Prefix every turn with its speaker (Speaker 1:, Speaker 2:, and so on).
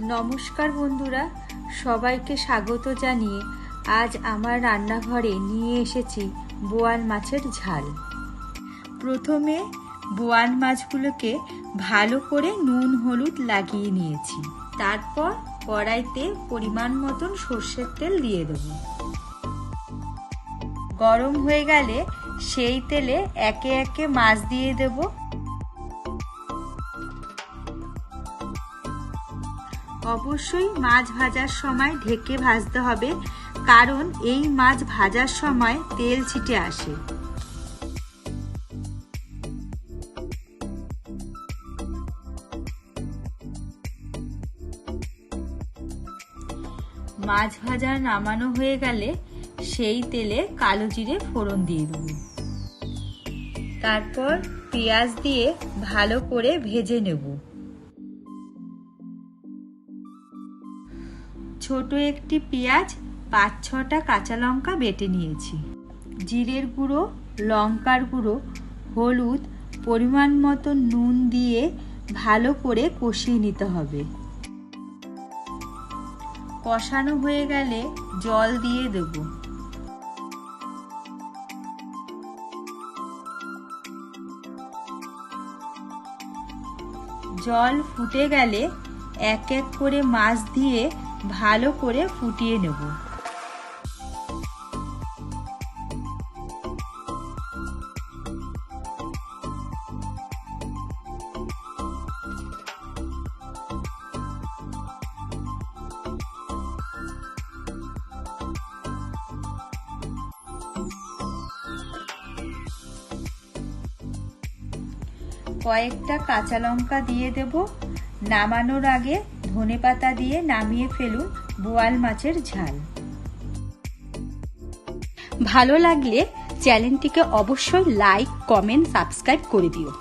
Speaker 1: নমস্কার বন্ধুরা, সবাইকে স্বাগত জানিয়ে আজ আমার রান্নাঘরে নিয়ে এসেছি বোয়াল মাছের ঝাল। প্রথমে বোয়াল মাছগুলোকে ভালো করে নুন হলুদ লাগিয়ে নিয়েছি। তারপর কড়াইতে পরিমাণ মতন সর্ষের তেল দিয়ে দেব। গরম হয়ে গেলে সেই তেলে একে একে মাছ দিয়ে দেব। অবশ্যই মাছ ভাজার সময় ঢেকে ভাজতে হবে, কারণ এই মাছ ভাজার সময় তেল ছিটে আসে। মাছ ভাজা নামানো হয়ে গেলে সেই তেলে কালো জিরে ফোড়ন দিয়ে দেব। তারপর পেঁয়াজ দিয়ে ভালো করে ভেজে নেব। ছোট একটি পেঁয়াজ, 5-6টা কাঁচা লঙ্কা বেটে নিয়েছি। জিরের গুঁড়ো, লঙ্কার গুঁড়ো, হলুদ, পরিমাণ মতো নুন দিয়ে ভালো করে কষিয়ে নিতে হবে। কষানো হয়ে গেলে জল দিয়ে দেব। জল ফুটে গেলে এক এক করে মাছ দিয়ে ভালো করে ফুটিয়ে নেব। কয়েকটা কাঁচা লঙ্কা দিয়ে দেব। নামানোর আগে ধনেপাতা দিয়ে নামিয়ে ফেলুন বোয়াল মাছের ঝাল। ভালো লাগলে চ্যানেলটিকে অবশ্যই লাইক, কমেন্ট, সাবস্ক্রাইব করে দিও।